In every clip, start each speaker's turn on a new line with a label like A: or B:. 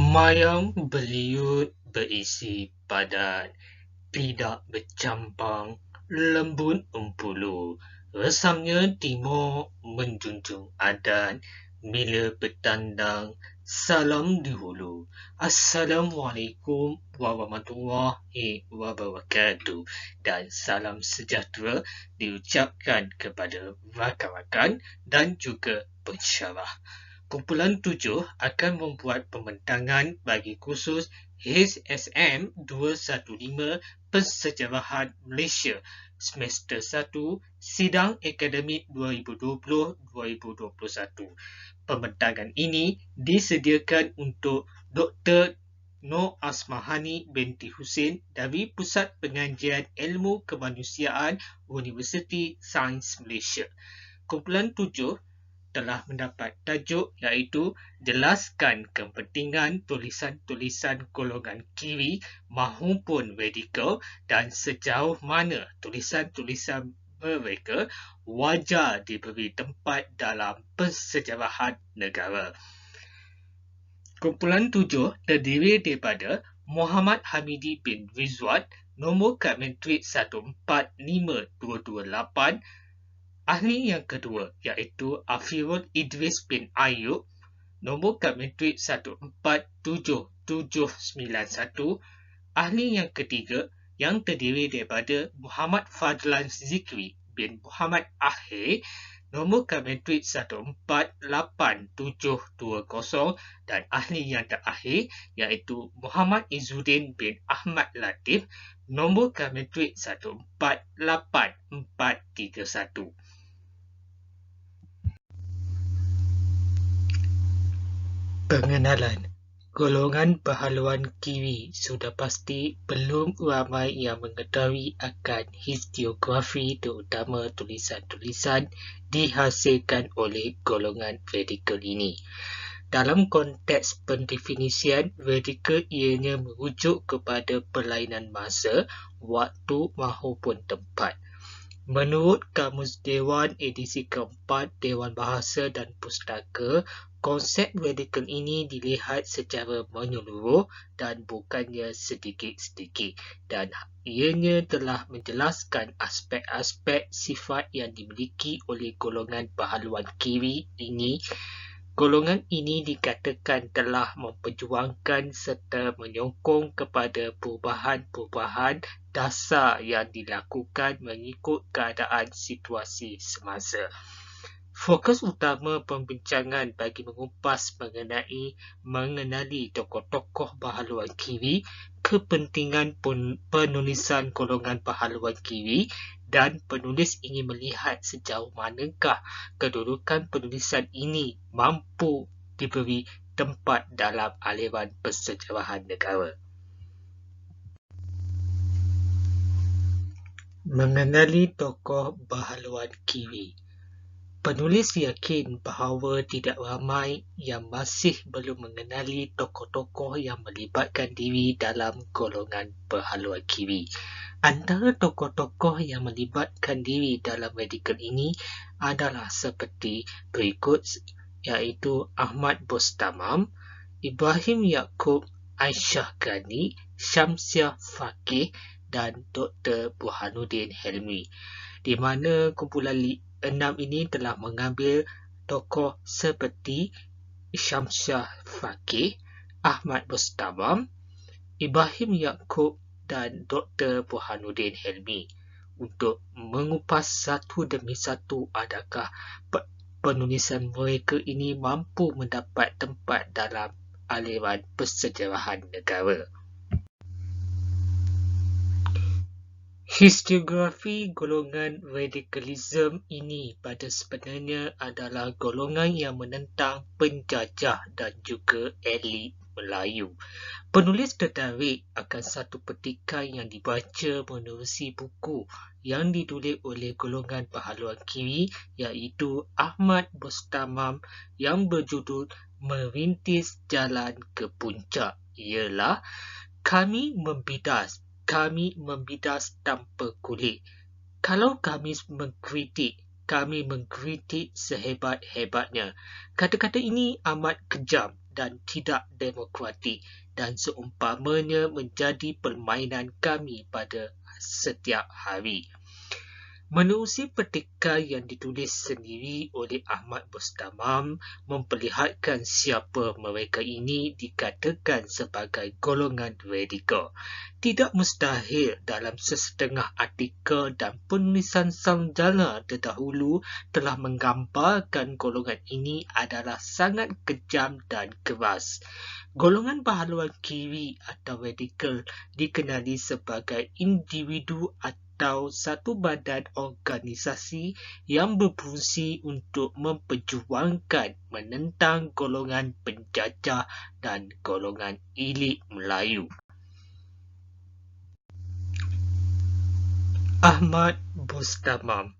A: Mayang beliut berisi padat, tidak bercampang, lembut empulu. Resamnya timur menjunjung adat, bila bertandang, salam di hulu. Assalamualaikum warahmatullahi wabarakatuh. Dan salam sejahtera diucapkan kepada rakan-rakan dan juga pensyarah. Kumpulan 7 akan membuat pembentangan bagi kursus HSM 215 Pensejarahan Malaysia Semester 1 Sidang Akademik 2020-2021. Pembentangan ini disediakan untuk Dr. Nur Asmahani binti Husin dari Pusat Pengajian Ilmu Kemanusiaan Universiti Sains Malaysia. Kumpulan 7 telah mendapat tajuk iaitu jelaskan kepentingan tulisan-tulisan golongan kiri mahupun radikal dan sejauh mana tulisan-tulisan mereka wajar diberi tempat dalam pensejarahan negara. Kumpulan 7 terdiri daripada Muhammad Hamidi bin Rizwan, nombor kad matrik 145228. Ahli yang kedua iaitu Afirul Idris bin Ayub, nombor kad matrik 147791. Ahli yang ketiga yang terdiri daripada Muhammad Fadlan Zikri bin Muhammad Ahir, nombor kad matrik 148720. Dan ahli yang terakhir iaitu Muhammad Izzuddin bin Ahmad Latif, nombor kad matrik 148431. Pengenalan. Golongan pahlawan kiri sudah pasti belum ramai yang mengetahui akan historiografi terutama tulisan-tulisan dihasilkan oleh golongan radikal ini. Dalam konteks pendefinisian, radikal ianya merujuk kepada perlainan masa, waktu mahupun tempat. Menurut Kamus Dewan edisi keempat Dewan Bahasa dan Pustaka, konsep radikal ini dilihat secara menyeluruh dan bukannya sedikit-sedikit, dan ianya telah menjelaskan aspek-aspek sifat yang dimiliki oleh golongan pahlawan kiri ini. Golongan ini dikatakan telah memperjuangkan serta menyokong kepada perubahan-perubahan dasar yang dilakukan mengikut keadaan situasi semasa. Fokus utama pembincangan bagi mengenali tokoh-tokoh pahlawan kiri, kepentingan penulisan golongan pahlawan kiri, dan penulis ingin melihat sejauh manakah kedudukan penulisan ini mampu diberi tempat dalam aliran pensejarahan negara. Mengenali tokoh pahlawan kiri. Penulis yakin bahawa tidak ramai yang masih belum mengenali tokoh-tokoh yang melibatkan diri dalam golongan pahlawan kiri. Antara tokoh-tokoh yang melibatkan diri dalam radikal ini adalah seperti berikut, iaitu Ahmad Bostamam, Ibrahim Yaakob, Aisyah Ghani, Syamsiah Fakih dan Dr. Burhanuddin Helmi, di mana kumpulan 6 ini telah mengambil tokoh seperti Syamsiah Fakih, Ahmad Bostamam, Ibrahim Yaakob dan Dr. Burhanuddin Helmi untuk mengupas satu demi satu adakah penulisan mereka ini mampu mendapat tempat dalam aliran pensejarahan negara. Historiografi golongan radikalisme ini pada sebenarnya adalah golongan yang menentang penjajah dan juga elit Melayu. Penulis tertarik akan satu petikan yang dibaca menerusi buku yang ditulis oleh golongan pahlawan kiri iaitu Ahmad Bostamam yang berjudul Merintis Jalan ke Puncak, ialah Kami membidas tanpa kulit. Kalau kami mengkritik sehebat-hebatnya. Kata-kata ini amat kejam dan tidak demokratik dan seumpamanya menjadi permainan kami pada setiap hari. Menerusi petikan yang ditulis sendiri oleh Ahmad Bustamam memperlihatkan siapa mereka ini dikatakan sebagai golongan radikal. Tidak mustahil dalam sesetengah artikel dan penulisan sarjana terdahulu telah menggambarkan golongan ini adalah sangat kejam dan keras. Golongan pahlawan kiri atau radikal dikenali sebagai individu atau satu badan organisasi yang berfungsi untuk memperjuangkan menentang golongan penjajah dan golongan elit Melayu. Ahmad Bustamam.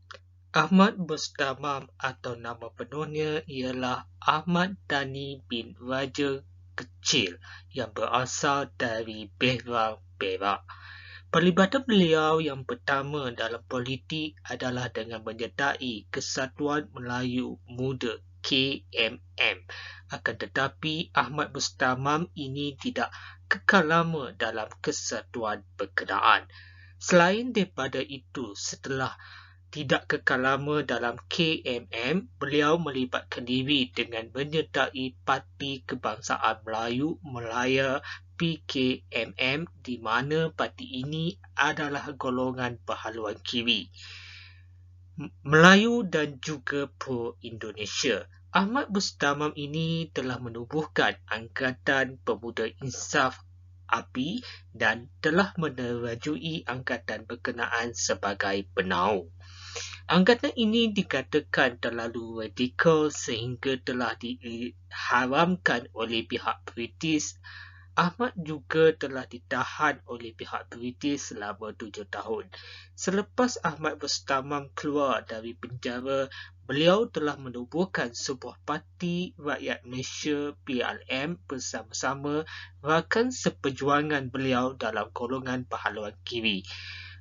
A: Ahmad Bustamam atau nama penuhnya ialah Ahmad Dani bin Raja Kecil yang berasal dari Behra, Perak. Perlibatan beliau yang pertama dalam politik adalah dengan menyertai Kesatuan Melayu Muda KMM. Akan tetapi Ahmad Bustamam ini tidak kekal lama dalam kesatuan berkenaan. Selain daripada itu, setelah tidak kekal lama dalam KMM, beliau melibatkan diri dengan menyertai Parti Kebangsaan Melayu Melaya PKMM di mana parti ini adalah golongan pahlawan kiri Melayu dan juga pro-Indonesia. Ahmad Bustamam ini telah menubuhkan Angkatan Pemuda Insaf API dan telah menerajui angkatan berkenaan sebagai penaung. Angkatan ini dikatakan terlalu radikal sehingga telah diharamkan oleh pihak British. Ahmad juga telah ditahan oleh pihak British selama 7 tahun. Selepas Ahmad Bustamam keluar dari penjara, beliau telah menubuhkan sebuah Parti Rakyat Malaysia PRM bersama-sama rakan seperjuangan beliau dalam golongan pahlawan kiri.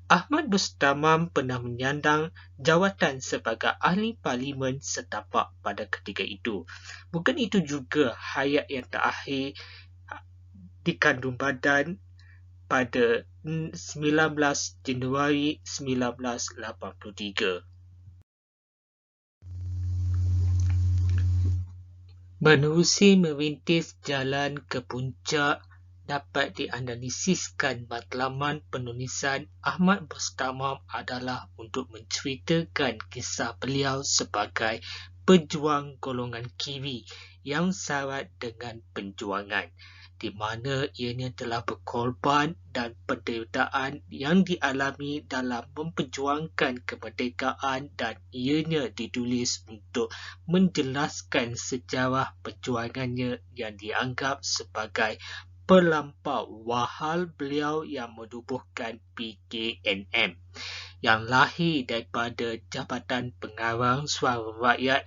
A: Ahmad Bustamam pernah menyandang jawatan sebagai ahli parlimen setapak pada ketika itu. Bukan itu juga hayat yang terakhir dikandung badan pada 19 Januari 1983. Menerusi merintis jalan ke puncak, dapat dianalisiskan matlamat penulisan Ahmad Bustamam adalah untuk menceritakan kisah beliau sebagai pejuang golongan kiri yang syarat dengan perjuangan, di mana ianya telah berkorban dan penderitaan yang dialami dalam memperjuangkan kemerdekaan dan ianya ditulis untuk menjelaskan sejarah perjuangannya yang dianggap sebagai pelampau wahal beliau yang menubuhkan PKNM yang lahir daripada Jabatan Pengarang Suara Rakyat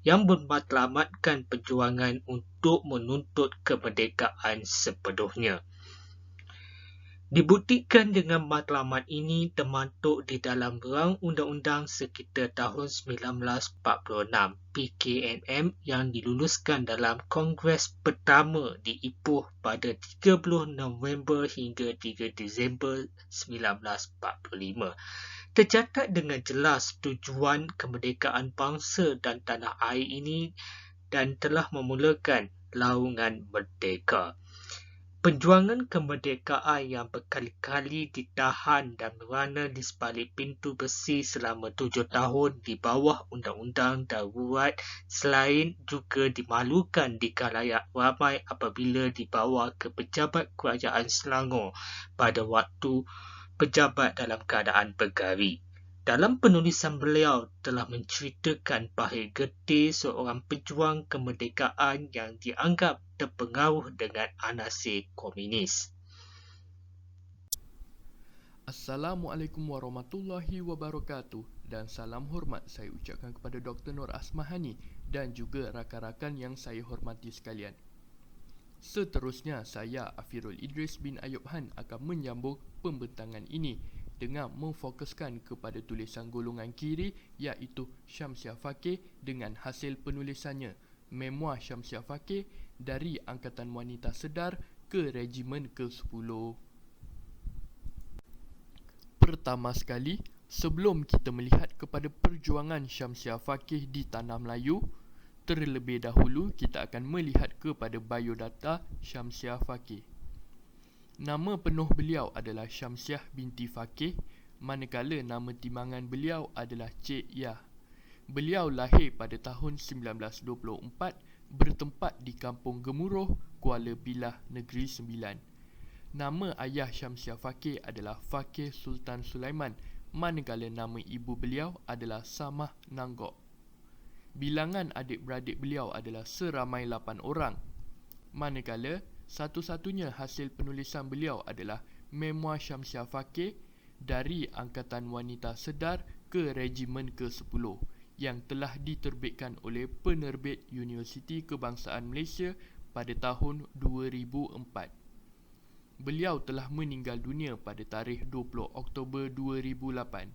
A: yang bermatlamatkan perjuangan untuk menuntut kemerdekaan sepenuhnya. Dibuktikan dengan matlamat ini termaktub di dalam Rang Undang-Undang sekitar tahun 1946 PKNM yang diluluskan dalam Kongres pertama di Ipoh pada 30 November hingga 3 Disember 1945. Tercatat dengan jelas tujuan kemerdekaan bangsa dan tanah air ini dan telah memulakan laungan merdeka. Perjuangan kemerdekaan yang berkali-kali ditahan dan merana di sebalik pintu besi selama 7 tahun di bawah Undang-Undang Darurat selain juga dimalukan di khalayak ramai apabila dibawa ke pejabat kerajaan Selangor pada waktu pejabat dalam keadaan bergari. Dalam penulisan beliau telah menceritakan pahit getih seorang pejuang kemerdekaan yang dianggap terpengaruh dengan anasir komunis.
B: Assalamualaikum warahmatullahi wabarakatuh dan salam hormat saya ucapkan kepada Dr. Nur Asmahani dan juga rakan-rakan yang saya hormati sekalian. Seterusnya, saya Afirul Idris bin Ayub Han akan menyambung pembentangan ini dengan memfokuskan kepada tulisan golongan kiri iaitu Syamsiah Fakih dengan hasil penulisannya Memoir Syamsiah Fakih dari Angkatan Wanita Sedar ke Regimen ke-10. Pertama sekali, sebelum kita melihat kepada perjuangan Syamsiah Fakih di Tanah Melayu, terlebih dahulu kita akan melihat kepada biodata Syamsiah Fakih. Nama penuh beliau adalah Syamsiah binti Fakih, manakala nama timbangan beliau adalah Cik Yah. Beliau lahir pada tahun 1924, bertempat di Kampung Gemuruh, Kuala Pilah, Negeri Sembilan. Nama ayah Syamsiah Fakih adalah Fakih Sultan Sulaiman, manakala nama ibu beliau adalah Samah Nanggok. Bilangan adik-beradik beliau adalah seramai 8 orang, manakala satu-satunya hasil penulisan beliau adalah Memoir Syamsiah Fakih dari Angkatan Wanita Sedar ke Regimen ke-10 yang telah diterbitkan oleh penerbit Universiti Kebangsaan Malaysia pada tahun 2004. Beliau telah meninggal dunia pada tarikh 20 Oktober 2008.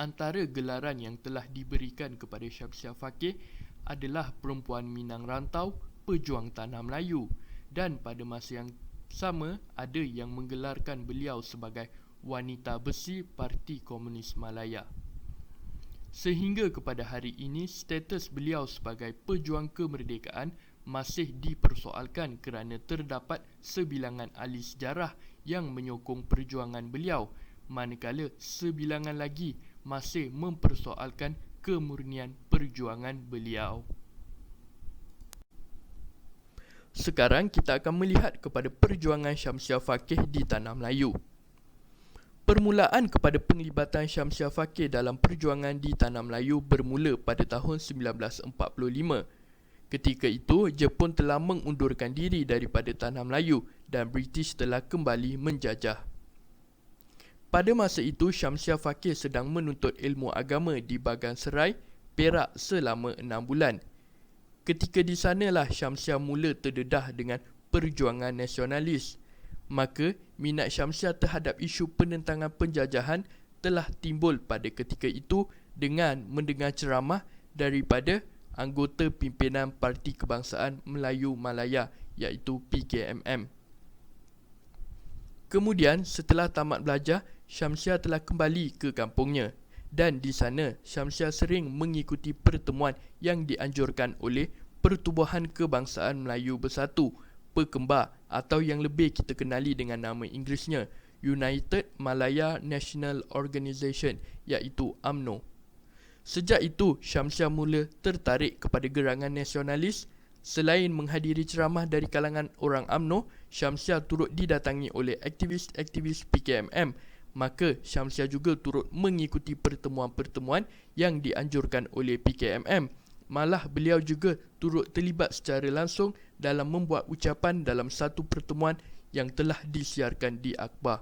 B: Antara gelaran yang telah diberikan kepada Syamsiah Fakih adalah Perempuan Minang Rantau, Pejuang Tanah Melayu, dan pada masa yang sama ada yang menggelarkan beliau sebagai Wanita Besi Parti Komunis Malaya. Sehingga kepada hari ini, status beliau sebagai pejuang kemerdekaan masih dipersoalkan kerana terdapat sebilangan ahli sejarah yang menyokong perjuangan beliau, manakala sebilangan lagi masih mempersoalkan kemurnian perjuangan beliau. Sekarang kita akan melihat kepada perjuangan Syamsiah Fakih di Tanah Melayu. Permulaan kepada penglibatan Syamsiah Fakih dalam perjuangan di Tanah Melayu bermula pada tahun 1945. Ketika itu, Jepun telah mengundurkan diri daripada Tanah Melayu dan British telah kembali menjajah. Pada masa itu, Syamsiah Fakih sedang menuntut ilmu agama di Bagan Serai, Perak selama 6 bulan. Ketika di sanalah Syamsiah mula terdedah dengan perjuangan nasionalis. Maka, minat Syamsiah terhadap isu penentangan penjajahan telah timbul pada ketika itu dengan mendengar ceramah daripada anggota pimpinan Parti Kebangsaan Melayu Malaya iaitu PKMM. Kemudian setelah tamat belajar, Syamsiah telah kembali ke kampungnya dan di sana Syamsiah sering mengikuti pertemuan yang dianjurkan oleh Pertubuhan Kebangsaan Melayu Bersatu, Pekembar atau yang lebih kita kenali dengan nama Inggerisnya United Malaya National Organisation iaitu UMNO. Sejak itu, Syamsiah mula tertarik kepada gerangan nasionalis. Selain menghadiri ceramah dari kalangan orang UMNO, Syamsiah turut didatangi oleh aktivis-aktivis PKMM. Maka, Syamsiah juga turut mengikuti pertemuan-pertemuan yang dianjurkan oleh PKMM. Malah, beliau juga turut terlibat secara langsung dalam membuat ucapan dalam satu pertemuan yang telah disiarkan di akhbar.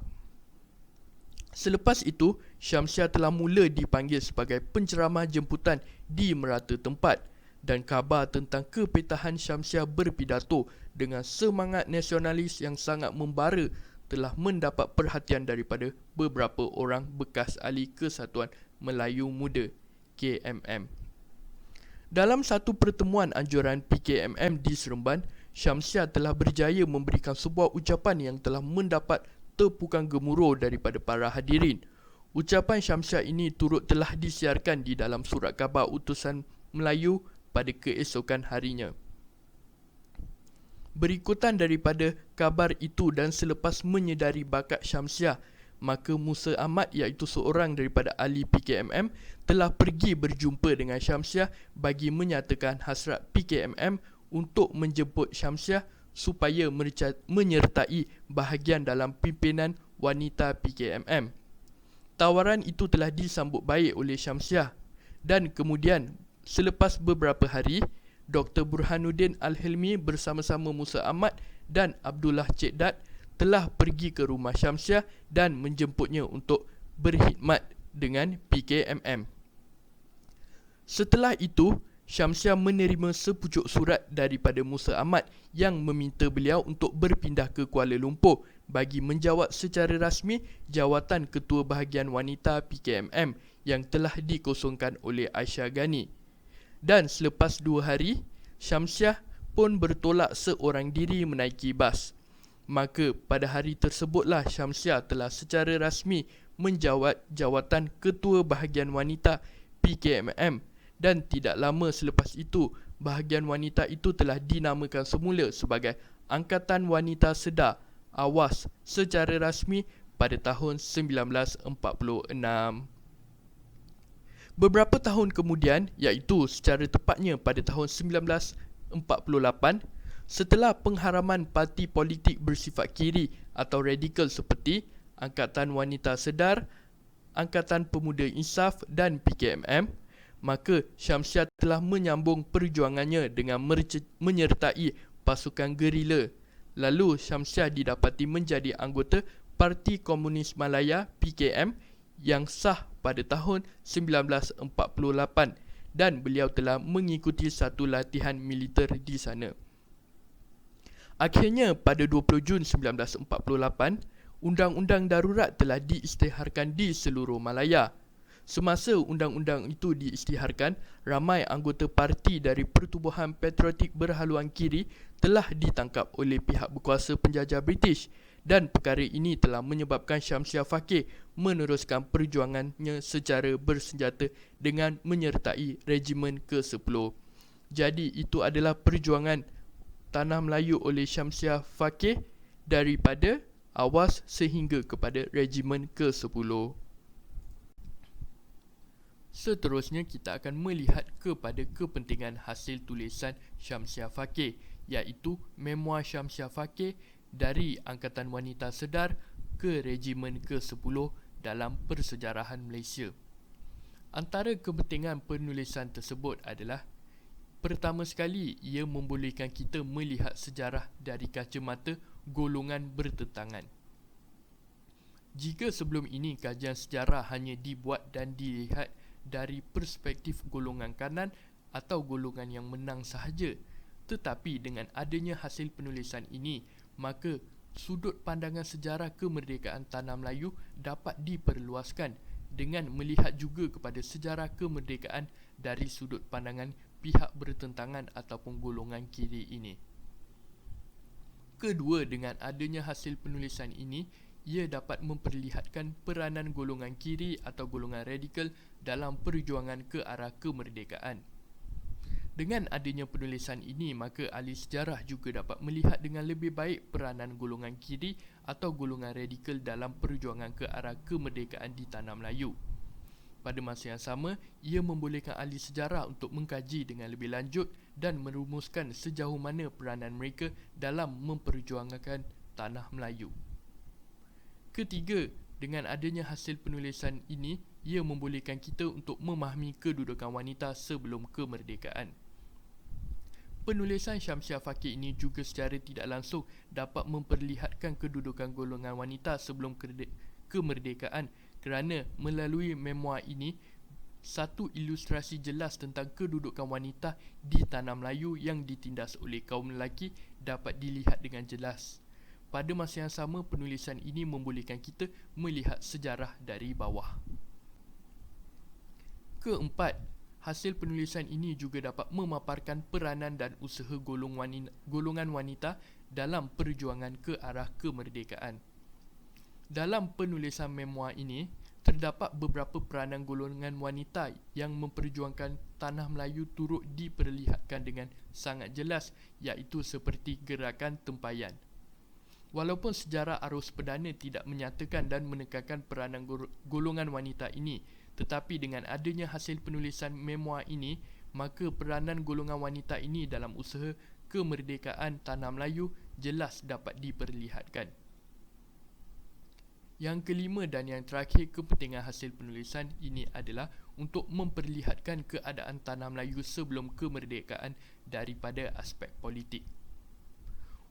B: Selepas itu, Syamsiah telah mula dipanggil sebagai penceramah jemputan di merata tempat dan khabar tentang kepetahan Syamsiah berpidato dengan semangat nasionalis yang sangat membara telah mendapat perhatian daripada beberapa orang bekas ahli Kesatuan Melayu Muda KMM. Dalam satu pertemuan anjuran PKMM di Seremban, Syamsiah telah berjaya memberikan sebuah ucapan yang telah mendapat tepukan gemuruh daripada para hadirin. Ucapan Syamsiah ini turut telah disiarkan di dalam surat khabar utusan Melayu pada keesokan harinya. Berikutan daripada kabar itu dan selepas menyedari bakat Syamsiah, maka Musa Ahmad iaitu seorang daripada ahli PKMM telah pergi berjumpa dengan Syamsiah bagi menyatakan hasrat PKMM untuk menjemput Syamsiah supaya menyertai bahagian dalam pimpinan wanita PKMM. Tawaran itu telah disambut baik oleh Syamsiah dan kemudian selepas beberapa hari, Dr. Burhanuddin Al-Hilmi bersama-sama Musa Ahmad dan Abdullah Cik Dat telah pergi ke rumah Syamsiah dan menjemputnya untuk berkhidmat dengan PKMM. Setelah itu, Syamsiah menerima sepucuk surat daripada Musa Ahmad yang meminta beliau untuk berpindah ke Kuala Lumpur bagi menjawat secara rasmi jawatan Ketua Bahagian Wanita PKMM yang telah dikosongkan oleh Aisyah Ghani. Dan selepas 2 hari, Syamsiah pun bertolak seorang diri menaiki bas. Maka pada hari tersebutlah Syamsiah telah secara rasmi menjawat jawatan Ketua Bahagian Wanita PKMM, dan tidak lama selepas itu bahagian wanita itu telah dinamakan semula sebagai Angkatan Wanita Sedar AWAS secara rasmi pada tahun 1946. Beberapa tahun kemudian, iaitu secara tepatnya pada tahun 1948, setelah pengharaman parti politik bersifat kiri atau radikal seperti Angkatan Wanita Sedar, Angkatan Pemuda Insaf dan PKMM, maka Syamsiah telah menyambung perjuangannya dengan menyertai pasukan gerila. Lalu Syamsiah didapati menjadi anggota Parti Komunis Malaya PKM yang sah pada tahun 1948, dan beliau telah mengikuti satu latihan militer di sana. Akhirnya pada 20 Jun 1948, Undang-Undang Darurat telah diisytiharkan di seluruh Malaya. Semasa undang-undang itu diisytiharkan, ramai anggota parti dari Pertubuhan Patriotik Berhaluan Kiri telah ditangkap oleh pihak berkuasa penjajah British, dan perkara ini telah menyebabkan Syamsiah Fakih meneruskan perjuangannya secara bersenjata dengan menyertai Regimen ke-10. Jadi itu adalah perjuangan Tanah Melayu oleh Syamsiah Fakih daripada AWAS sehingga kepada Regimen ke-10. Seterusnya kita akan melihat kepada kepentingan hasil tulisan Syamsiah Fakih, iaitu Memoir Syamsiah Fakih dari Angkatan Wanita Sedar ke Regimen ke-10 dalam persejarahan Malaysia. Antara kepentingan penulisan tersebut adalah, pertama sekali, ia membolehkan kita melihat sejarah dari kacamata golongan bertentangan. Jika sebelum ini kajian sejarah hanya dibuat dan dilihat dari perspektif golongan kanan atau golongan yang menang sahaja, tetapi dengan adanya hasil penulisan ini, maka sudut pandangan sejarah kemerdekaan Tanah Melayu dapat diperluaskan dengan melihat juga kepada sejarah kemerdekaan dari sudut pandangan pihak bertentangan ataupun golongan kiri ini. Kedua, dengan adanya hasil penulisan ini, ia dapat memperlihatkan peranan golongan kiri atau golongan radikal dalam perjuangan ke arah kemerdekaan. Dengan adanya penulisan ini, maka ahli sejarah juga dapat melihat dengan lebih baik peranan golongan kiri atau golongan radikal dalam perjuangan ke arah kemerdekaan di Tanah Melayu. Pada masa yang sama, ia membolehkan ahli sejarah untuk mengkaji dengan lebih lanjut dan merumuskan sejauh mana peranan mereka dalam memperjuangkan Tanah Melayu. Ketiga, dengan adanya hasil penulisan ini, ia membolehkan kita untuk memahami kedudukan wanita sebelum kemerdekaan. Penulisan Syamsiah Fakih ini juga secara tidak langsung dapat memperlihatkan kedudukan golongan wanita sebelum kemerdekaan, kerana melalui memoir ini, satu ilustrasi jelas tentang kedudukan wanita di Tanah Melayu yang ditindas oleh kaum lelaki dapat dilihat dengan jelas. Pada masa yang sama, penulisan ini membolehkan kita melihat sejarah dari bawah. Keempat, hasil penulisan ini juga dapat memaparkan peranan dan usaha golongan wanita dalam perjuangan ke arah kemerdekaan. Dalam penulisan memoir ini, terdapat beberapa peranan golongan wanita yang memperjuangkan Tanah Melayu turut diperlihatkan dengan sangat jelas, iaitu seperti gerakan tempayan. Walaupun sejarah arus perdana tidak menyatakan dan menekankan peranan golongan wanita ini, tetapi dengan adanya hasil penulisan memoir ini, maka peranan golongan wanita ini dalam usaha kemerdekaan Tanah Melayu jelas dapat diperlihatkan. Yang kelima dan yang terakhir kepentingan hasil penulisan ini adalah untuk memperlihatkan keadaan Tanah Melayu sebelum kemerdekaan daripada aspek politik.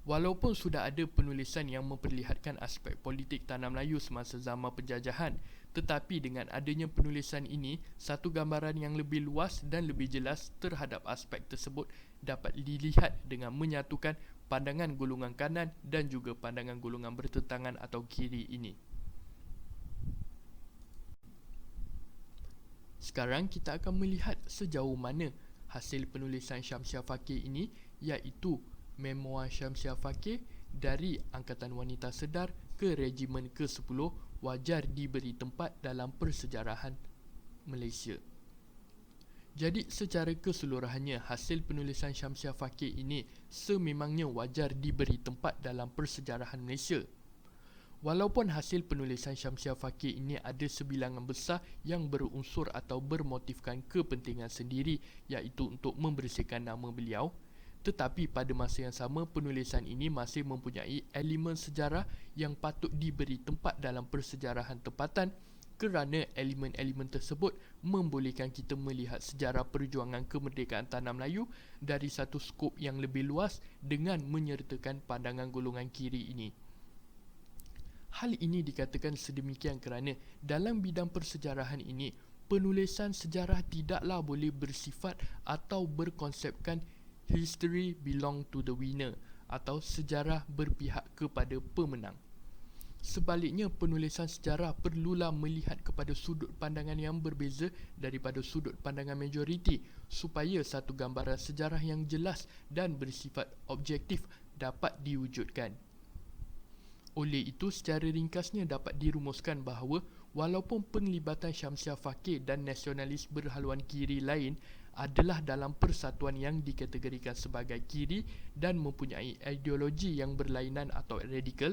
B: Walaupun sudah ada penulisan yang memperlihatkan aspek politik Tanah Melayu semasa zaman penjajahan, tetapi dengan adanya penulisan ini, satu gambaran yang lebih luas dan lebih jelas terhadap aspek tersebut dapat dilihat dengan menyatukan pandangan golongan kanan dan juga pandangan golongan bertentangan atau kiri ini. Sekarang kita akan melihat sejauh mana hasil penulisan Syamsiah Fakih ini iaitu Memoir Syamsiah Fakir dari Angkatan Wanita Sedar ke Regimen ke-10 wajar diberi tempat dalam persejarahan Malaysia. Jadi secara keseluruhannya, hasil penulisan Syamsiah Fakir ini sememangnya wajar diberi tempat dalam persejarahan Malaysia. Walaupun hasil penulisan Syamsiah Fakir ini ada sebilangan besar yang berunsur atau bermotifkan kepentingan sendiri, iaitu untuk membersihkan nama beliau, tetapi pada masa yang sama penulisan ini masih mempunyai elemen sejarah yang patut diberi tempat dalam persejarahan tempatan, kerana elemen-elemen tersebut membolehkan kita melihat sejarah perjuangan kemerdekaan tanah Melayu dari satu skop yang lebih luas dengan menyertakan pandangan golongan kiri ini. Hal ini dikatakan sedemikian kerana dalam bidang persejarahan ini, penulisan sejarah tidaklah boleh bersifat atau berkonsepkan history belong to the winner atau sejarah berpihak kepada pemenang. Sebaliknya, penulisan sejarah perlulah melihat kepada sudut pandangan yang berbeza daripada sudut pandangan majoriti supaya satu gambaran sejarah yang jelas dan bersifat objektif dapat diwujudkan. Oleh itu, secara ringkasnya dapat dirumuskan bahawa walaupun penglibatan Syamsiah Fakir dan nasionalis berhaluan kiri lain adalah dalam persatuan yang dikategorikan sebagai kiri dan mempunyai ideologi yang berlainan atau radikal,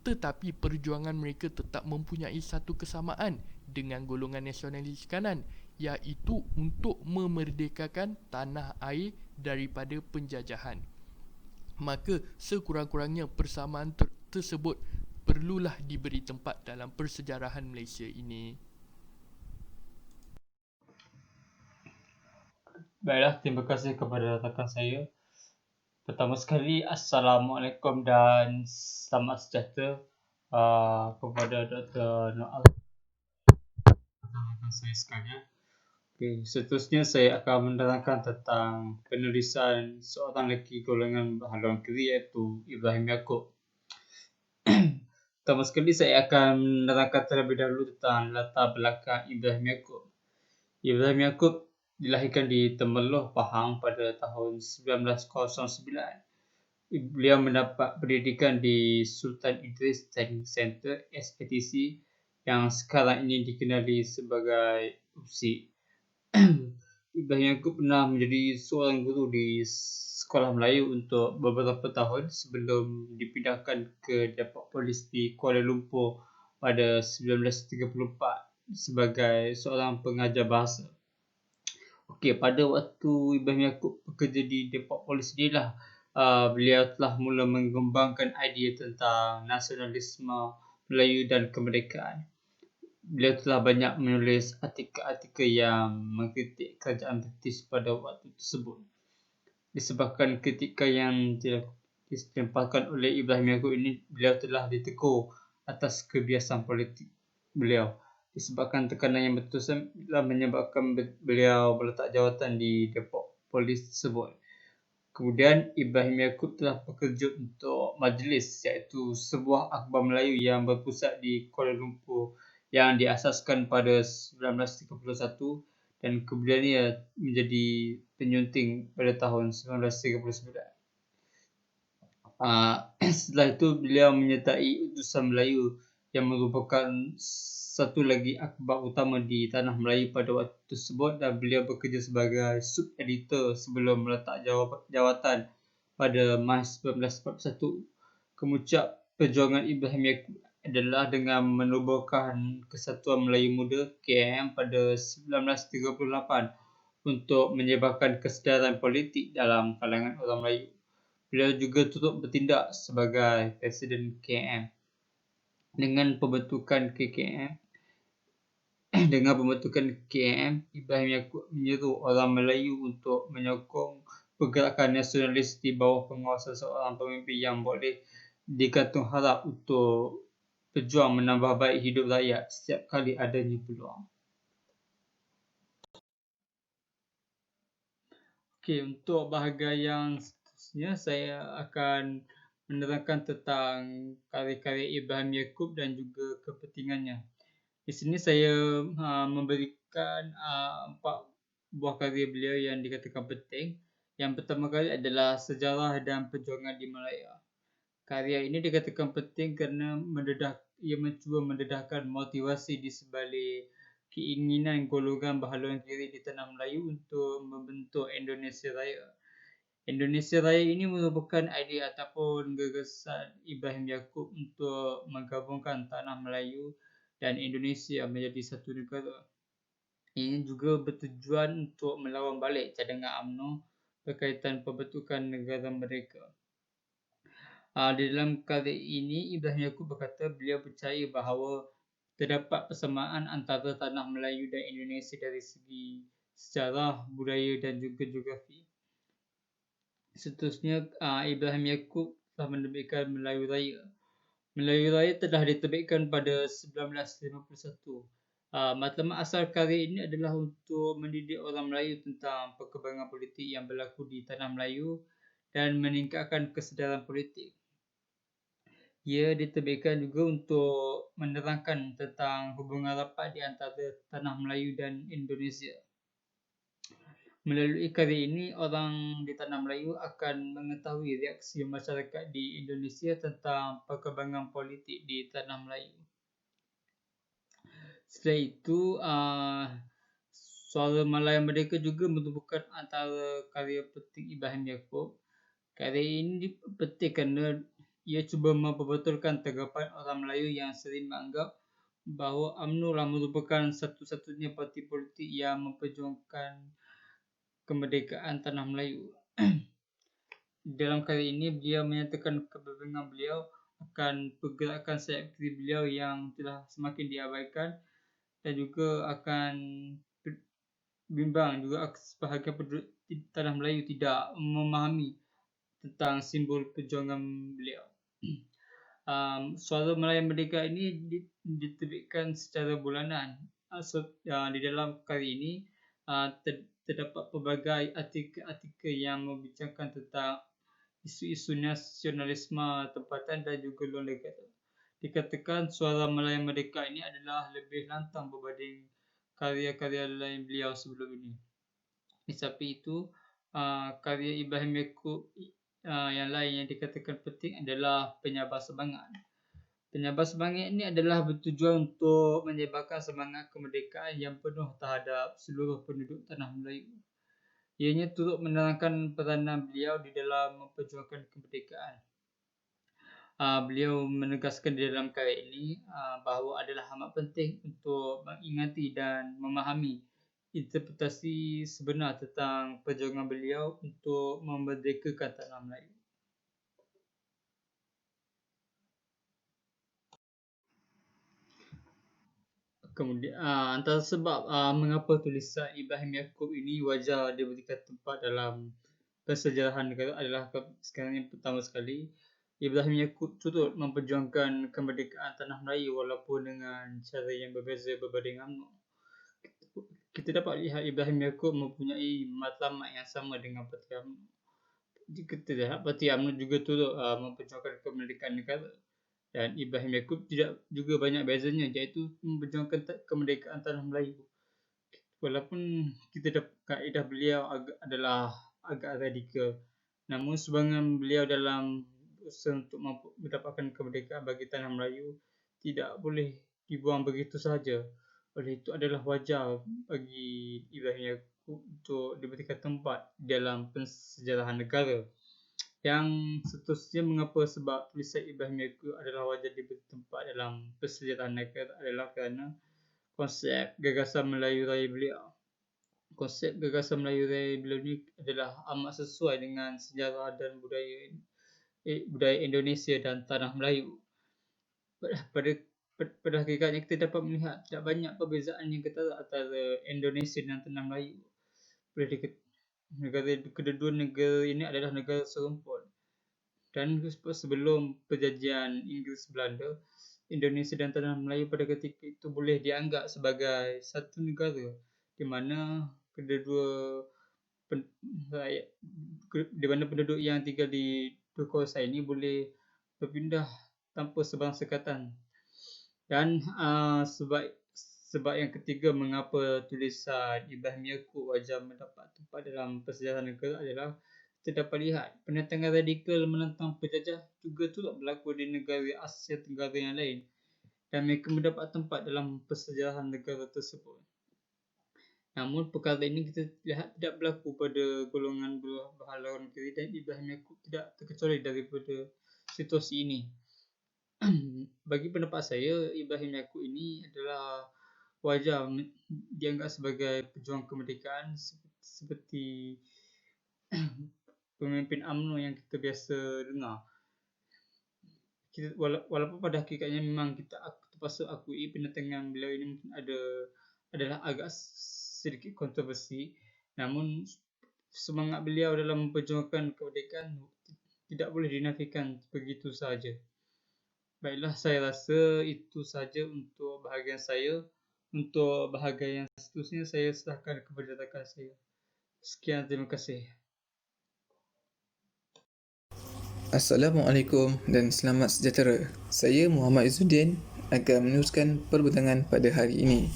B: tetapi perjuangan mereka tetap mempunyai satu kesamaan dengan golongan nasionalis kanan, iaitu untuk memerdekakan tanah air daripada penjajahan. Maka sekurang-kurangnya persamaan tersebut perlulah diberi tempat dalam persejarahan Malaysia ini.
C: Baiklah, terima kasih kepada rakan saya. Pertama sekali, Assalamualaikum dan selamat sejahtera kepada Dr. Noel rakan saya sekalian. Okay, seterusnya saya akan menerangkan tentang penulisan seorang lelaki golongan haluan kiri iaitu Ibrahim Yaakob. Pertama sekali saya akan menerangkan terlebih dahulu tentang latar belakang Ibrahim Yaakob. Ibrahim Yaakob dilahirkan di Temerloh, Pahang pada tahun 1909. Beliau mendapat pendidikan di Sultan Idris Training Center SATC yang sekarang ini dikenali sebagai UPSI. Ibrahim Yaakob pernah menjadi seorang guru di Sekolah Melayu untuk beberapa tahun sebelum dipindahkan ke Depot Polis di Kuala Lumpur pada 1934 sebagai seorang pengajar bahasa. Okey, pada waktu Ibrahim Yaakob bekerja di Depot Polis inilah beliau telah mula mengembangkan idea tentang nasionalisme Melayu dan kemerdekaan. Beliau telah banyak menulis artikel-artikel yang mengkritik kerajaan British pada waktu tersebut. Disebabkan kritikan yang dilemparkan oleh Ibrahim Yaakob ini, beliau telah ditegur atas kebiasaan politik beliau. Disebabkan tekanan yang berterusan telah menyebabkan beliau meletak jawatan di Depot Polis tersebut. Kemudian Ibrahim Yaakob telah bekerja untuk Majlis, iaitu sebuah akhbar Melayu yang berpusat di Kuala Lumpur yang diasaskan pada 1931 dan kemudian ia menjadi penyunting pada tahun 1939. Setelah itu beliau menyertai Utusan Melayu yang merupakan satu lagi akhbar utama di tanah Melayu pada waktu tersebut, dan beliau bekerja sebagai sub-editor sebelum meletak jawatan pada Mac 1941. Kemuncak perjuangan Ibrahim Yaakob adalah dengan menubuhkan Kesatuan Melayu Muda KM pada 1938 untuk menyebabkan kesedaran politik dalam kalangan orang Melayu. Beliau juga turut bertindak sebagai Presiden KM. Dengan pembentukan KM, Ibrahim Yaakob menyeru orang Melayu untuk menyokong pergerakan nasionalis di bawah penguasaan seorang pemimpin yang boleh digantung harap untuk berjuang menambah baik hidup rakyat setiap kali adanya peluang. Okey, untuk bahagian yang seterusnya saya akan menerangkan tentang karya-karya Ibrahim Yaakob dan juga kepentingannya. Di sini saya memberikan 4 buah karya beliau yang dikatakan penting. Yang pertama kali adalah sejarah dan perjuangan di Malaya. Karya ini dikatakan penting kerana ia mencuba mendedahkan motivasi di sebalik keinginan golongan berhaluan kiri di tanah Melayu untuk membentuk Indonesia Raya. Indonesia Raya ini merupakan idea ataupun gagasan Ibrahim Yaakob untuk menggabungkan tanah Melayu dan Indonesia menjadi satu negara. Ini juga bertujuan untuk melawan balik cadangan UMNO berkaitan pembentukan negara mereka. Di dalam karya ini, Ibrahim Yaakob berkata beliau percaya bahawa terdapat persamaan antara tanah Melayu dan Indonesia dari segi sejarah, budaya dan juga geografi. Seterusnya, Ibrahim Yaakob telah menerbitkan Melayu Raya. Melayu Raya telah diterbitkan pada 1951. Matlamat asal karya ini adalah untuk mendidik orang Melayu tentang perkembangan politik yang berlaku di tanah Melayu dan meningkatkan kesedaran politik. Ia diterbitkan juga untuk menerangkan tentang hubungan rapat di antara tanah Melayu dan Indonesia. Melalui karya ini, orang di tanah Melayu akan mengetahui reaksi masyarakat di Indonesia tentang perkembangan politik di tanah Melayu. Setelah itu, Suara Malaya Merdeka juga merupakan antara karya penting Ibrahim Yaakob. Karya ini penting kerana ia cuba memperbetulkan tanggapan orang Melayu yang sering menganggap bahawa UMNO merupakan satu-satunya parti politik yang memperjuangkan kemerdekaan tanah Melayu. Dalam karya ini, beliau menyatakan kebimbangan beliau akan pergerakan sayap kiri beliau yang telah semakin diabaikan dan juga akan bimbang juga sebahagian penduduk tanah Melayu tidak memahami tentang simbol perjuangan beliau. Suara Malaya Merdeka ini diterbitkan secara bulanan. Di dalam karya ini terdapat pelbagai artikel-artikel yang membicarakan tentang isu-isu nasionalisme tempatan dan juga luar negara. Dikatakan Suara Malaya Merdeka ini adalah lebih lantang berbanding karya-karya lain beliau sebelum ini. Di samping itu, karya Ibrahim Yaakob yang lain yang dikatakan penting adalah Penyabar Semangat. Penyabar Semangat ini adalah bertujuan untuk menyebarkan semangat kemerdekaan yang penuh terhadap seluruh penduduk tanah Melayu. Ianya turut menerangkan peranan beliau di dalam memperjuangkan kemerdekaan. Beliau menegaskan di dalam karya ini bahawa adalah amat penting untuk mengingati dan memahami interpretasi sebenar tentang perjuangan beliau untuk memerdekakan tanah Melayu. Kemudian antara sebab mengapa tulisan Ibrahim Yaakob ini wajar diberikan tempat dalam persejarahan negara adalah sekarang yang pertama sekali, Ibrahim Yaakob turut memperjuangkan kemerdekaan tanah Melayu walaupun dengan cara yang berbeza berbanding UMNO. Kita dapat lihat Ibrahim Yaakob mempunyai matlamat yang sama dengan Parti UMNO. Kita lihat Parti UMNO juga turut memperjuangkan kemerdekaan negara. Dan Ibrahim Yaakob tidak juga banyak bezanya, iaitu memperjuangkan kemerdekaan tanah Melayu. Walaupun kita dapat kaedah beliau adalah agak radikal, namun sumbangan beliau dalam usaha untuk mendapatkan kemerdekaan bagi tanah Melayu tidak boleh dibuang begitu sahaja. Oleh itu adalah wajar bagi Ibrahim Yaakob untuk diberikan tempat dalam pensejarahan negara. Yang seterusnya mengapa sebab tulisan Ibrahim Yaakob adalah wajar diberi tempat dalam persejarahan negara adalah kerana konsep gagasan Melayu Raya beliau. Konsep gagasan Melayu Raya beliau ini adalah amat sesuai dengan sejarah dan budaya Indonesia dan tanah Melayu. Pada hakikatnya kita dapat melihat tidak banyak perbezaan yang ketara antara Indonesia dan tanah Melayu. Kedua negara ini adalah negara serumpun. Dan sebelum perjanjian Inggeris Belanda, Indonesia dan tanah Melayu pada ketika itu boleh dianggap sebagai satu negara di mana penduduk yang tinggal di dua kawasan ini boleh berpindah tanpa sebang sekatan. Dan sebab Sebab yang ketiga, mengapa tulisan Ibrahim Yaakob wajar mendapat tempat dalam persejarah negara adalah kita dapat lihat penentangan radikal menentang penjajah juga turut berlaku di negara Asia Tenggara yang lain dan mereka mendapat tempat dalam persejarahan negara tersebut. Namun perkara ini kita lihat tidak berlaku pada golongan berhaluan kiri dan Ibrahim Yaakob tidak terkecuali daripada situasi ini. Bagi pendapat saya, Ibrahim Yaakob ini adalah wajar dianggap sebagai pejuang kemerdekaan seperti pemimpin UMNO yang kita biasa dengar. Walaupun pada hakikatnya memang kita terpaksa akui penentangan beliau ini mungkin adalah agak sedikit kontroversi, namun semangat beliau dalam memperjuangkan kemerdekaan tidak boleh dinafikan begitu saja. Baiklah, saya rasa itu saja untuk bahagian saya. Untuk bahagian yang seterusnya saya serahkan kepada rakan saya. Sekian, terima kasih.
D: Assalamualaikum dan selamat sejahtera. Saya Muhammad Izzuddin akan meneruskan perbincangan pada hari ini.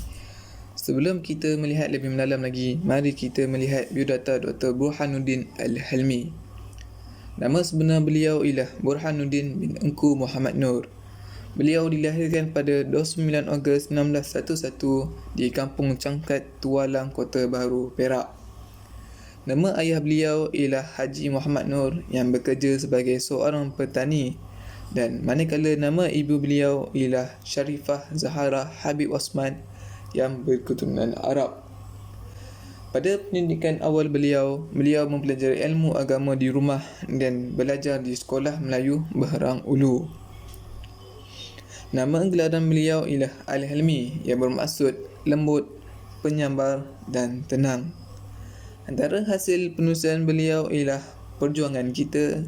D: Sebelum kita melihat lebih mendalam lagi, mari kita melihat biodata Dr. Burhanuddin Al-Hilmi. Nama sebenar beliau ialah Burhanuddin bin Engku Muhammad Nur. Beliau dilahirkan pada 29 Ogos 1911 di Kampung Cangkat, Tualang, Kota Baru, Perak. Nama ayah beliau ialah Haji Muhammad Nur yang bekerja sebagai seorang petani dan manakala nama ibu beliau ialah Sharifah Zahara Habib Osman yang berketurunan Arab. Pada pendidikan awal beliau mempelajari ilmu agama di rumah dan belajar di Sekolah Melayu Bahrang Ulu. Nama gelaran beliau ialah Al-Hilmi yang bermaksud lembut, penyabar dan tenang. Antara hasil penulisan beliau ialah Perjuangan Kita,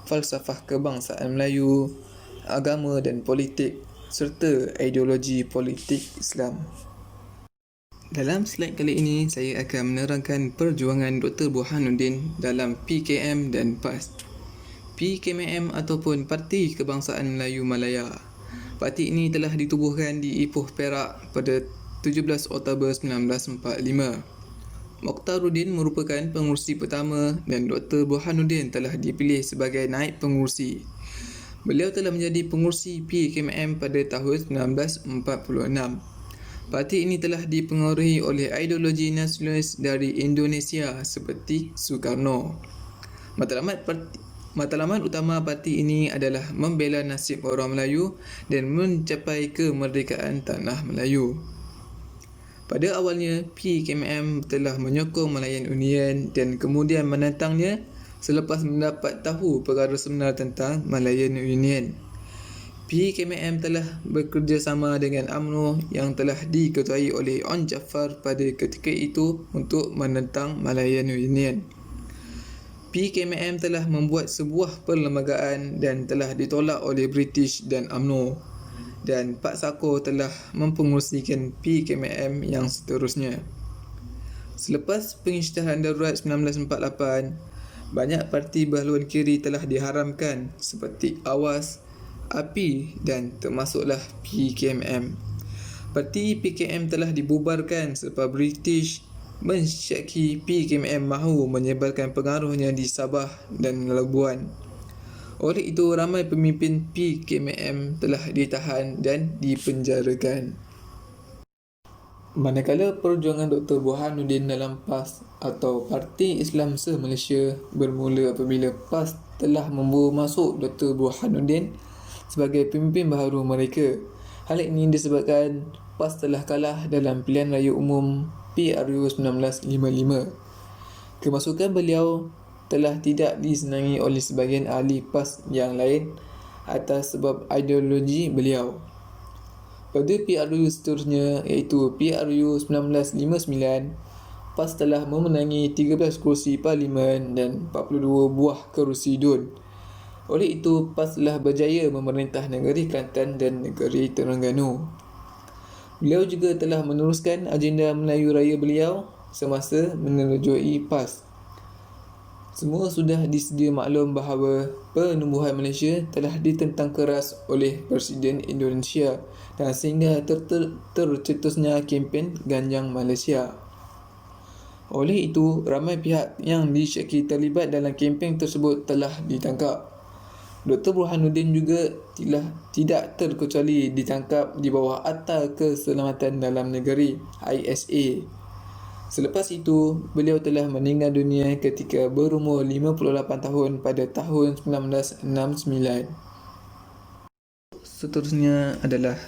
D: Falsafah Kebangsaan Melayu, Agama dan Politik serta Ideologi Politik Islam. Dalam slide kali ini, saya akan menerangkan perjuangan Dr. Burhanuddin dalam PKM dan PAS. PKM ataupun Parti Kebangsaan Melayu Malaya. Parti ini telah ditubuhkan di Ipoh, Perak pada 17 Oktober 1945. Mokhtaruddin merupakan pengurusi pertama dan Dr. Burhanuddin telah dipilih sebagai naib pengurusi. Beliau telah menjadi pengurusi PKM pada tahun 1946. Parti ini telah dipengaruhi oleh ideologi nasionalis dari Indonesia seperti Soekarno. Matlamat utama parti ini adalah membela nasib orang Melayu dan mencapai kemerdekaan tanah Melayu. Pada awalnya, PKM telah menyokong Malayan Union dan kemudian menentangnya selepas mendapat tahu perkara sebenar tentang Malayan Union. PKM telah bekerjasama dengan UMNO yang telah diketuai oleh On Jaafar pada ketika itu untuk menentang Malayan Union. PKM telah membuat sebuah perlembagaan dan telah ditolak oleh British dan UMNO, dan Pak Sako telah mempengurusikan PKM yang seterusnya. Selepas pengisytiharan darurat 1948, banyak parti berhaluan kiri telah diharamkan seperti AWAS, API dan termasuklah PKM. Parti PKM telah dibubarkan selepas British mensyaki PKM mahu menyebarkan pengaruhnya di Sabah dan Labuan. Oleh itu, ramai pemimpin PKM telah ditahan dan dipenjarakan. Manakala perjuangan Dr. Burhanuddin dalam PAS atau Parti Islam Se-Malaysia bermula apabila PAS telah membawa masuk Dr. Burhanuddin sebagai pemimpin baharu mereka. Hal ini disebabkan PAS telah kalah dalam pilihan raya umum PRU 1955. Kemasukan beliau telah tidak disenangi oleh sebahagian ahli PAS yang lain atas sebab ideologi beliau. Pada PRU seterusnya iaitu PRU 1959, PAS telah memenangi 13 kerusi parlimen dan 42 buah kerusi DUN. Oleh itu, PAS telah berjaya memerintah negeri Kelantan dan negeri Terengganu. Beliau juga telah meneruskan agenda Melayu Raya beliau semasa menerjui PAS. Semua sudah disedia maklum bahawa penumbuhan Malaysia telah ditentang keras oleh Presiden Indonesia dan sehingga tercetusnya kempen Ganjang Malaysia. Oleh itu, ramai pihak yang disyaki terlibat dalam kempen tersebut telah ditangkap. Dr. Burhanuddin juga tidak terkecuali ditangkap di bawah Akta Keselamatan Dalam Negeri ISA. Selepas itu, beliau telah meninggal dunia ketika berumur 58 tahun pada tahun 1969. Seterusnya adalah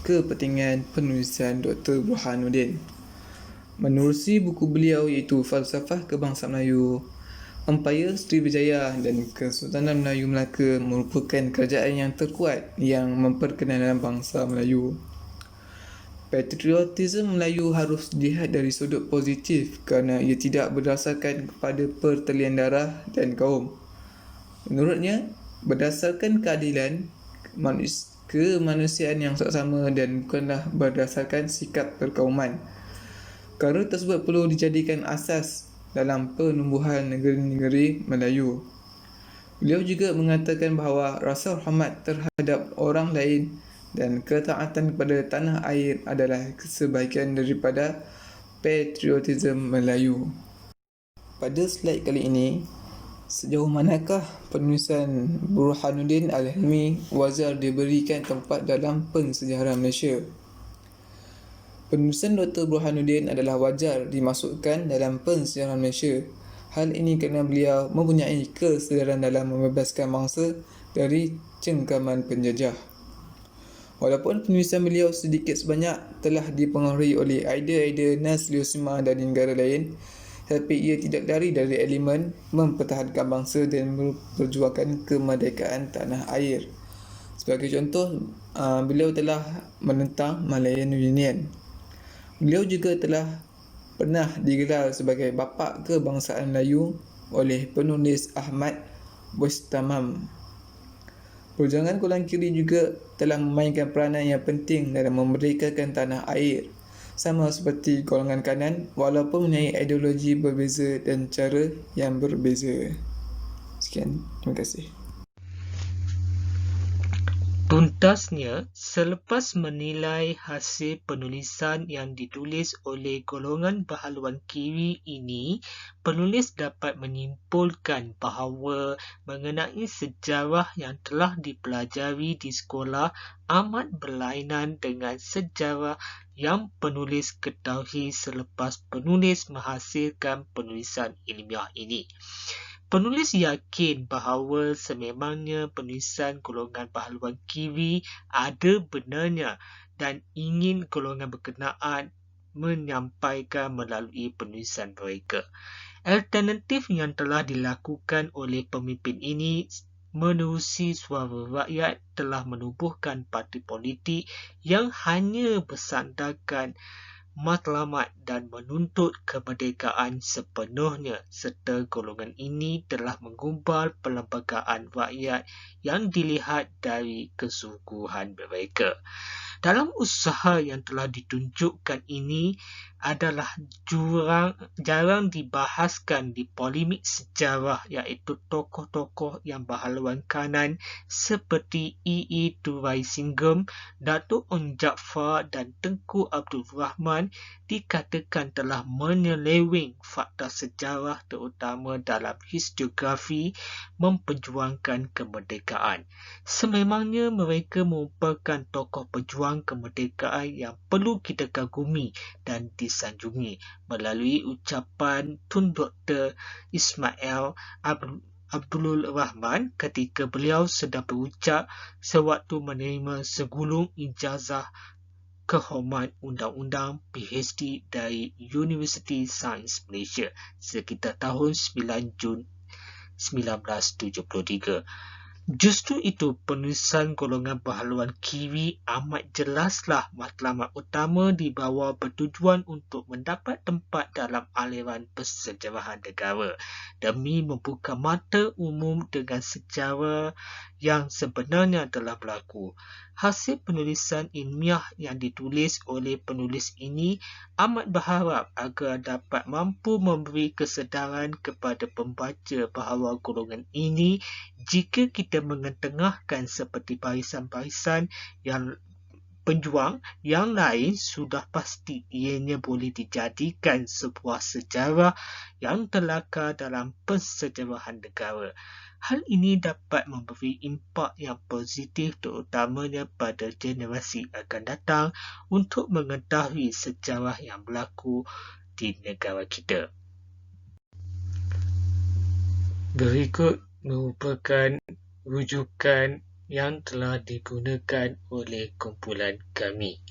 D: kepentingan penulisan Dr. Burhanuddin. Menerusi buku beliau iaitu Falsafah Kebangsaan Melayu, Empayar Sriwijaya dan Kesultanan Melayu Melaka merupakan kerajaan yang terkuat yang memperkenalkan bangsa Melayu. Patriotisme Melayu harus dilihat dari sudut positif kerana ia tidak berdasarkan kepada pertalian darah dan kaum. Menurutnya, berdasarkan keadilan, kemanusiaan yang saksama dan bukanlah berdasarkan sikap perkauman. Perkara tersebut perlu dijadikan asas dalam penumbuhan negeri-negeri Melayu. Beliau juga mengatakan bahawa rasa hormat terhadap orang lain dan ketaatan kepada tanah air adalah sebahagian daripada patriotisme Melayu. Pada slide kali ini, sejauh manakah penulisan Burhanuddin Al-Hilmi wajar diberikan tempat dalam pensejarah Malaysia? Penulisan Dr. Burhanuddin adalah wajar dimasukkan dalam pensejarah Malaysia. Hal ini kerana beliau mempunyai kesedaran dalam membebaskan bangsa dari cengkaman penjajah. Walaupun penulisan beliau sedikit sebanyak telah dipengaruhi oleh idea-idea nasionalisme dari negara lain, tapi ia tidak lari dari elemen mempertahankan bangsa dan memperjuangkan kemerdekaan tanah air. Sebagai contoh, beliau telah menentang Malayan Union. Beliau juga telah pernah digelar sebagai bapa kebangsaan Melayu oleh penulis Ahmad Bustamam. Perjuangan golongan kiri juga telah memainkan peranan yang penting dalam memerdekakan tanah air, sama seperti golongan kanan walaupun mempunyai ideologi berbeza dan cara yang berbeza. Sekian, terima kasih.
A: Tuntasnya, selepas menilai hasil penulisan yang ditulis oleh golongan bahaluan kiri ini, penulis dapat menyimpulkan bahawa mengenai sejarah yang telah dipelajari di sekolah amat berlainan dengan sejarah yang penulis ketahui selepas penulis menghasilkan penulisan ilmiah ini. Penulis yakin bahawa sememangnya penulisan golongan bahaluan kiri ada benarnya dan ingin golongan berkenaan menyampaikan melalui penulisan mereka. Alternatif yang telah dilakukan oleh pemimpin ini menerusi suara rakyat telah menubuhkan parti politik yang hanya bersandarkan matlamat dan menuntut kemerdekaan sepenuhnya, serta golongan ini telah menggumpal perlembagaan rakyat yang dilihat dari kesungguhan mereka. Dalam usaha yang telah ditunjukkan ini adalah jarang dibahaskan di polemik sejarah, iaitu tokoh-tokoh yang bahaluan kanan seperti E.E. Turai Singgem, Datuk On Jaafar dan Tengku Abdul Rahman dikatakan telah menyeleweng fakta sejarah terutama dalam historiografi memperjuangkan kemerdekaan. Sememangnya mereka merupakan tokoh pejuang kemerdekaan yang perlu kita kagumi dan disanjungi melalui ucapan Tun Dr. Ismail Abdul Rahman ketika beliau sedang berucap sewaktu menerima segulung ijazah kehormat undang-undang PhD dari Universiti Sains Malaysia sekitar tahun 9 Jun 1973. Justru itu, penulisan golongan pahlawan Kiwi amat jelaslah matlamat utama di bawah bertujuan untuk mendapat tempat dalam aliran persejarahan negara demi membuka mata umum dengan sejarah yang sebenarnya telah berlaku. Hasil penulisan ilmiah yang ditulis oleh penulis ini amat berharap agar dapat mampu memberi kesedaran kepada pembaca bahawa golongan ini jika kita mengetengahkan seperti barisan-barisan yang penjuang yang lain, sudah pasti ianya boleh dijadikan sebuah sejarah yang terlakar dalam persejarahan negara. Hal ini dapat memberi impak yang positif terutamanya pada generasi akan datang untuk mengetahui sejarah yang berlaku di negara kita. Berikut merupakan rujukan yang telah digunakan oleh kumpulan kami.